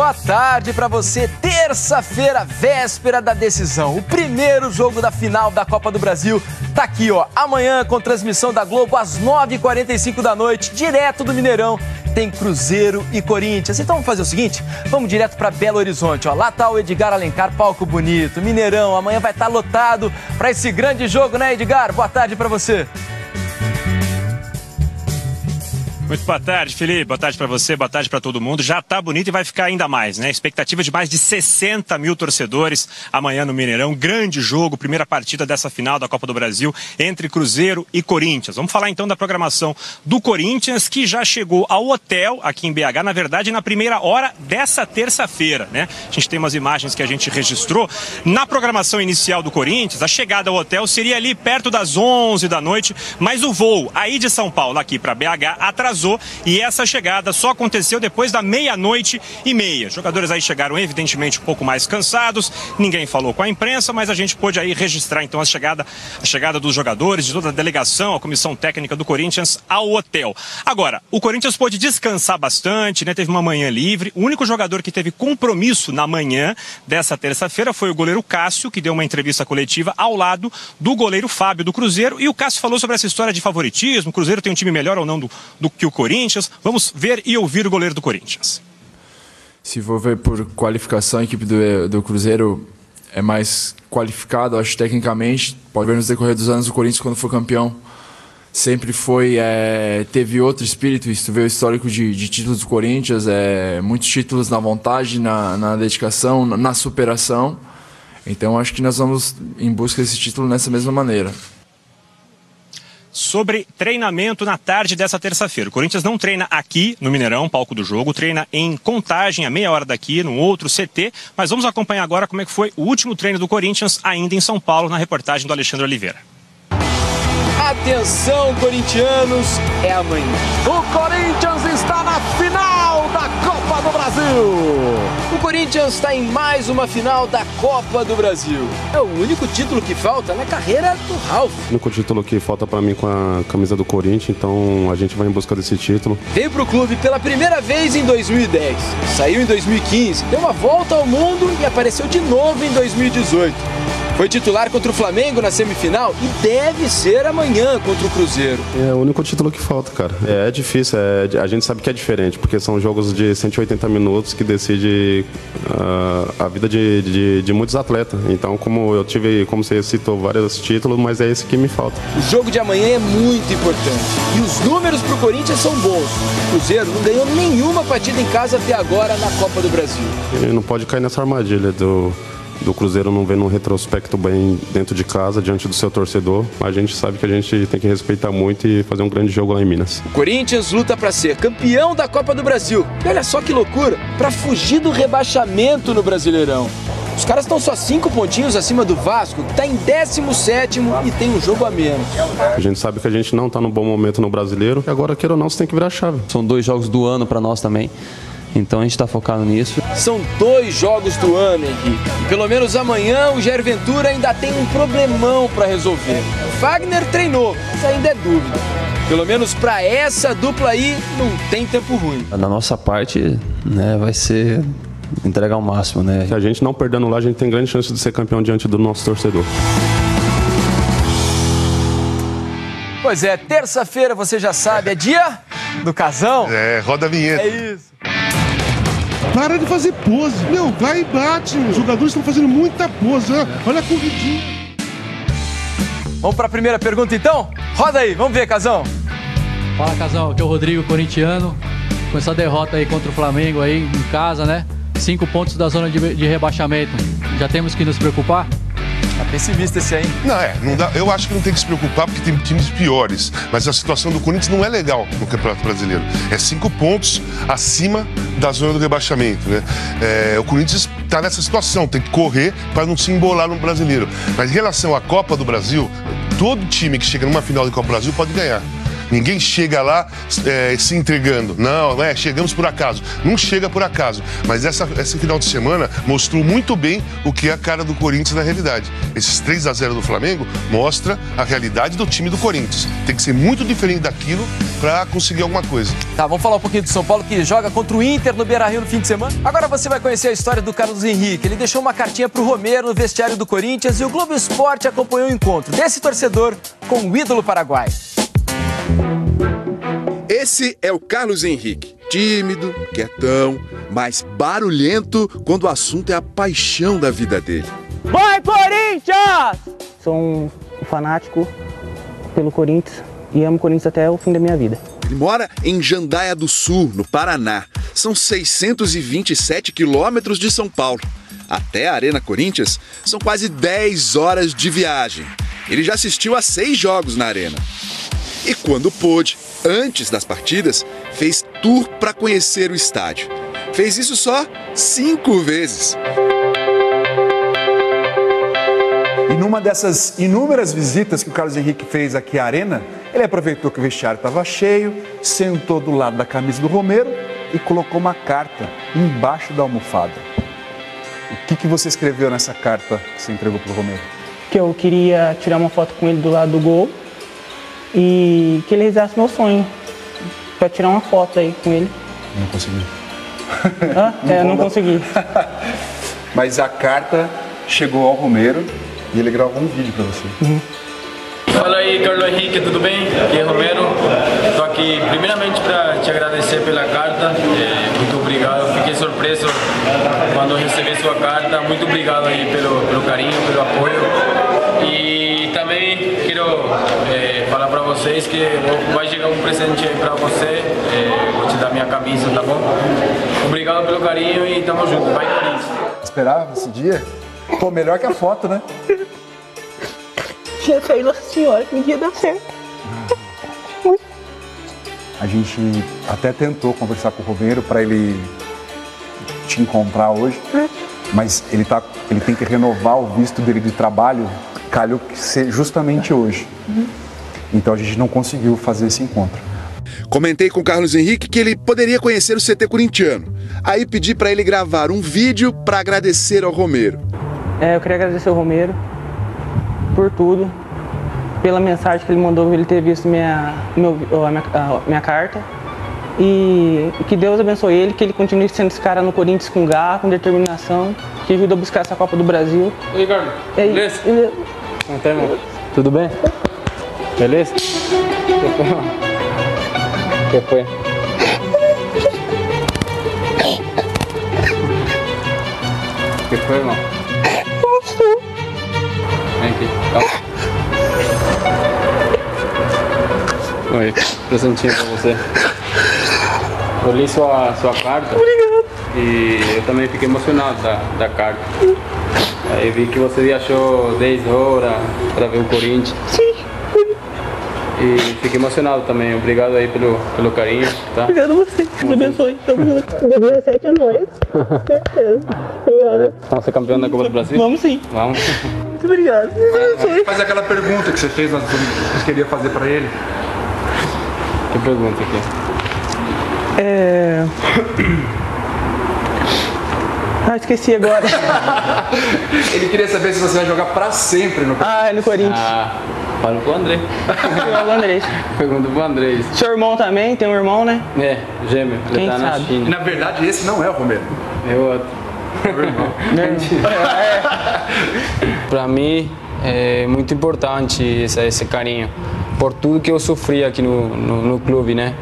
Boa tarde para você. Terça-feira, véspera da decisão. O primeiro jogo da final da Copa do Brasil tá aqui, ó. Amanhã, com transmissão da Globo, às 9h45 da noite, direto do Mineirão, tem Cruzeiro e Corinthians. Então vamos fazer o seguinte, vamos direto para Belo Horizonte, ó. Lá tá o Edgar Alencar, palco bonito, Mineirão. Amanhã vai estar lotado para esse grande jogo, né, Edgar? Boa tarde para você. Muito boa tarde, Felipe. Boa tarde para você, boa tarde para todo mundo. Já tá bonito e vai ficar ainda mais, né? Expectativa de mais de 60 mil torcedores amanhã no Mineirão. Grande jogo, primeira partida dessa final da Copa do Brasil entre Cruzeiro e Corinthians. Vamos falar então da programação do Corinthians, que já chegou ao hotel aqui em BH, na verdade, na primeira hora dessa terça-feira, né? A gente tem umas imagens que a gente registrou. Na programação inicial do Corinthians, a chegada ao hotel seria ali perto das 11 da noite, mas o voo aí de São Paulo aqui para BH atrasou. E essa chegada só aconteceu depois da 00:30. Os jogadores aí chegaram evidentemente um pouco mais cansados, ninguém falou com a imprensa, mas a gente pôde aí registrar então a chegada dos jogadores, de toda a delegação, a comissão técnica do Corinthians ao hotel. Agora, o Corinthians pôde descansar bastante, né? Teve uma manhã livre. O único jogador que teve compromisso na manhã dessa terça-feira foi o goleiro Cássio, que deu uma entrevista coletiva ao lado do goleiro Fábio do Cruzeiro, e o Cássio falou sobre essa história de favoritismo, o Cruzeiro tem um time melhor ou não do que o Corinthians. Vamos ver e ouvir o goleiro do Corinthians. Se for ver por qualificação, a equipe do Cruzeiro é mais qualificada, acho, tecnicamente. Pode ver nos decorrer dos anos, o Corinthians, quando foi campeão, sempre foi, teve outro espírito. Isso, tu vê o histórico de títulos do Corinthians, muitos títulos na vontade, na dedicação, na superação. Então acho que nós vamos em busca desse título nessa mesma maneira. Sobre treinamento na tarde dessa terça-feira. O Corinthians não treina aqui no Mineirão, palco do jogo, treina em Contagem, a meia hora daqui, no outro CT. Mas vamos acompanhar agora como é que foi o último treino do Corinthians, ainda em São Paulo, na reportagem do Alexandre Oliveira. Atenção, corintianos, é amanhã. O Corinthians está na final da Copa do Brasil. O Corinthians está em mais uma final da Copa do Brasil. É o único título que falta na carreira do Ralf. O único título que falta para mim com a camisa do Corinthians, então a gente vai em busca desse título. Veio para o clube pela primeira vez em 2010, saiu em 2015, deu uma volta ao mundo e apareceu de novo em 2018. Foi titular contra o Flamengo na semifinal e deve ser amanhã contra o Cruzeiro. É o único título que falta, cara. É difícil, a gente sabe que é diferente, porque são jogos de 180 minutos que decide a vida de muitos atletas. Então, como você citou vários títulos, mas é esse que me falta. O jogo de amanhã é muito importante e os números para o Corinthians são bons. O Cruzeiro não ganhou nenhuma partida em casa até agora na Copa do Brasil. Ele não pode cair nessa armadilha do Cruzeiro não vê num retrospecto bem dentro de casa, diante do seu torcedor. A gente sabe que a gente tem que respeitar muito e fazer um grande jogo lá em Minas. O Corinthians luta para ser campeão da Copa do Brasil. E olha só que loucura, para fugir do rebaixamento no Brasileirão. Os caras estão só 5 pontinhos acima do Vasco, que está em 17º e tem um jogo a menos. A gente sabe que a gente não está num bom momento no Brasileiro e agora, queira ou não, você tem que virar a chave. São 2 jogos do ano para nós também. Então a gente está focado nisso. São 2 jogos do ano, Henrique. E pelo menos amanhã o Jair Ventura ainda tem um problemão para resolver. O Fagner treinou, mas ainda é dúvida. Pelo menos para essa dupla aí não tem tempo ruim. Da nossa parte, né, vai ser entregar o máximo, né? Se a gente não perdendo lá, a gente tem grande chance de ser campeão diante do nosso torcedor. Pois é, terça-feira, você já sabe, é dia do casão. Roda a vinheta. É isso. Para de fazer pose. Meu, vai e bate. Os jogadores estão fazendo muita pose. Olha a corridinha. Vamos para a primeira pergunta, então? Roda aí, vamos ver, Casão. Fala, Casão. Aqui é o Rodrigo, corintiano. Com essa derrota aí contra o Flamengo aí em casa, né? 5 pontos da zona de rebaixamento. Já temos que nos preocupar? Tá pessimista esse aí. Não dá. Eu acho que não tem que se preocupar porque tem times piores. Mas a situação do Corinthians não é legal no Campeonato Brasileiro. É 5 pontos acima da zona do rebaixamento, né? O Corinthians está nessa situação, tem que correr para não se embolar no Brasileiro. Mas em relação à Copa do Brasil, todo time que chega numa final de Copa do Brasil pode ganhar. Ninguém chega lá se entregando. Não, chegamos por acaso. Não chega por acaso. Mas esse final de semana mostrou muito bem o que é a cara do Corinthians na realidade. Esses 3-0 do Flamengo mostra a realidade do time do Corinthians. Tem que ser muito diferente daquilo para conseguir alguma coisa. Tá, vamos falar um pouquinho do São Paulo, que joga contra o Inter no Beira-Rio no fim de semana. Agora você vai conhecer a história do Carlos Henrique. Ele deixou uma cartinha pro Romero no vestiário do Corinthians e o Globo Esporte acompanhou o encontro desse torcedor com o ídolo paraguaio. Esse é o Carlos Henrique. Tímido, quietão, mas barulhento quando o assunto é a paixão da vida dele. Vai, Corinthians! Sou um fanático pelo Corinthians e amo o Corinthians até o fim da minha vida. Ele mora em Jandaia do Sul, no Paraná. São 627 quilômetros de São Paulo. Até a Arena Corinthians são quase 10 horas de viagem. Ele já assistiu a 6 jogos na Arena. E quando pôde, antes das partidas, fez tour para conhecer o estádio. Fez isso só 5 vezes. E numa dessas inúmeras visitas que o Carlos Henrique fez aqui à Arena, ele aproveitou que o vestiário estava cheio, sentou do lado da camisa do Romero e colocou uma carta embaixo da almofada. O que você escreveu nessa carta que você entregou para o Romero? Que eu queria tirar uma foto com ele do lado do gol e que ele realizasse meu sonho, para tirar uma foto aí com ele. Não consegui. Não consegui. Mas a carta chegou ao Romero e ele gravou um vídeo para você. Fala aí, Carlos Henrique, tudo bem? Aqui é Romero. Estou aqui primeiramente para te agradecer pela carta. Muito obrigado. Fiquei surpreso quando recebi sua carta. Muito obrigado aí pelo carinho, pelo apoio. E também quero falar para vocês que vai chegar um presente aí para você. Vou te dar minha camisa, tá bom? Obrigado pelo carinho e tamo junto. Vai, Corinthians. Esperava esse dia? Pô, melhor que a foto, né? Tinha saído Nossa Senhora que ia dar certo. A gente até tentou conversar com o Romero para ele te encontrar hoje, mas ele tem que renovar o visto dele de trabalho, calhou que ser justamente hoje. Então a gente não conseguiu fazer esse encontro. Comentei com o Carlos Henrique que ele poderia conhecer o CT corintiano. Aí pedi para ele gravar um vídeo para agradecer ao Romero. Eu queria agradecer ao Romero por tudo, pela mensagem que ele mandou, ele ter visto minha carta. E que Deus abençoe ele, que ele continue sendo esse cara no Corinthians com garra, com determinação, que ajuda a buscar essa Copa do Brasil. Oi, Carlos. Beleza? Como tá, irmão? Tudo bem? Beleza? O que foi? O que foi, irmão? Vem aqui, calma. Oi, presentinho pra você. Eu li sua carta. Obrigado. E eu também fiquei emocionado da carta. Aí vi que você viajou 10 horas pra ver o Corinthians. Sim. E fiquei emocionado também. Obrigado aí pelo carinho, tá? Obrigado a você. Deus abençoe. 2017 é nóis. Certeza. Obrigado. Vamos ser campeão da Copa do Brasil? Vamos sim. Vamos. Muito obrigado. Faz aquela pergunta que você fez, nós queria fazer para ele. Que pergunta aqui? Esqueci agora. Ele queria saber se você vai jogar pra sempre no Corinthians. No Corinthians. Fala pro André. Pergunta pro André. Seu irmão também? Tem um irmão, né? Gêmeo. Ele Quem tá sabe? na China. E na verdade esse não é o Romero. É outro. Para mim é muito importante esse carinho por tudo que eu sofri aqui no clube, né?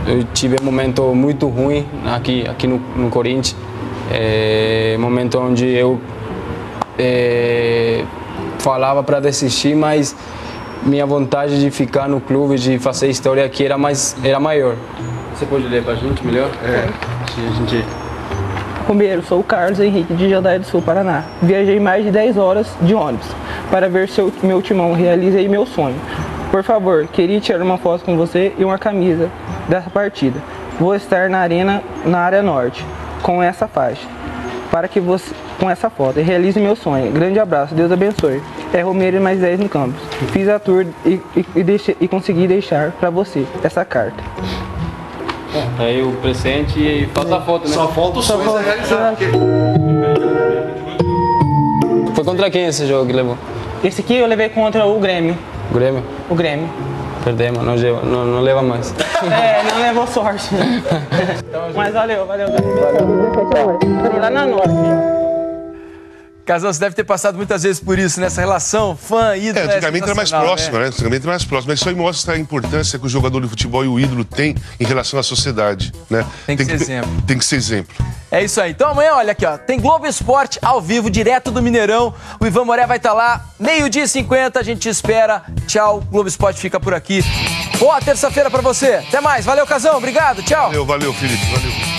Eu tive um momento muito ruim aqui no Corinthians, momento onde eu falava para desistir, mas minha vontade de ficar no clube, de fazer história aqui era maior. Você pode ler para a gente melhor? Romero, sou o Carlos Henrique de Jandaia do Sul, Paraná. Viajei mais de 10 horas de ônibus para ver meu timão, realizei meu sonho. Por favor, queria tirar uma foto com você e uma camisa dessa partida. Vou estar na arena, na área norte, com essa faixa. para que você, com essa foto, realize meu sonho. Grande abraço, Deus abençoe. É Romero e mais 10 no campus. Fiz a tour e consegui deixar para você essa carta. Aí o presente e falta a foto, né? Só falta o sonho a realizar. Foi contra quem esse jogo que levou? Esse aqui eu levei contra o Grêmio. O Grêmio? O Grêmio. Perdemos, não leva mais. Não levou sorte. Mas valeu. Lá na norte. Casão, você deve ter passado muitas vezes por isso, nessa relação fã, ídolo. Antigamente era mais próximo, né? Antigamente era mais próximo. Mas isso aí mostra a importância que o jogador de futebol e o ídolo tem em relação à sociedade, né? Tem que ser exemplo. Tem que ser exemplo. É isso aí. Então amanhã, olha aqui, ó, tem Globo Esporte ao vivo, direto do Mineirão. O Ivan Moré vai estar lá, 12h50, a gente te espera. Tchau, Globo Esporte fica por aqui. Boa terça-feira pra você. Até mais. Valeu, Casão. Obrigado. Tchau. Valeu, Felipe. Valeu.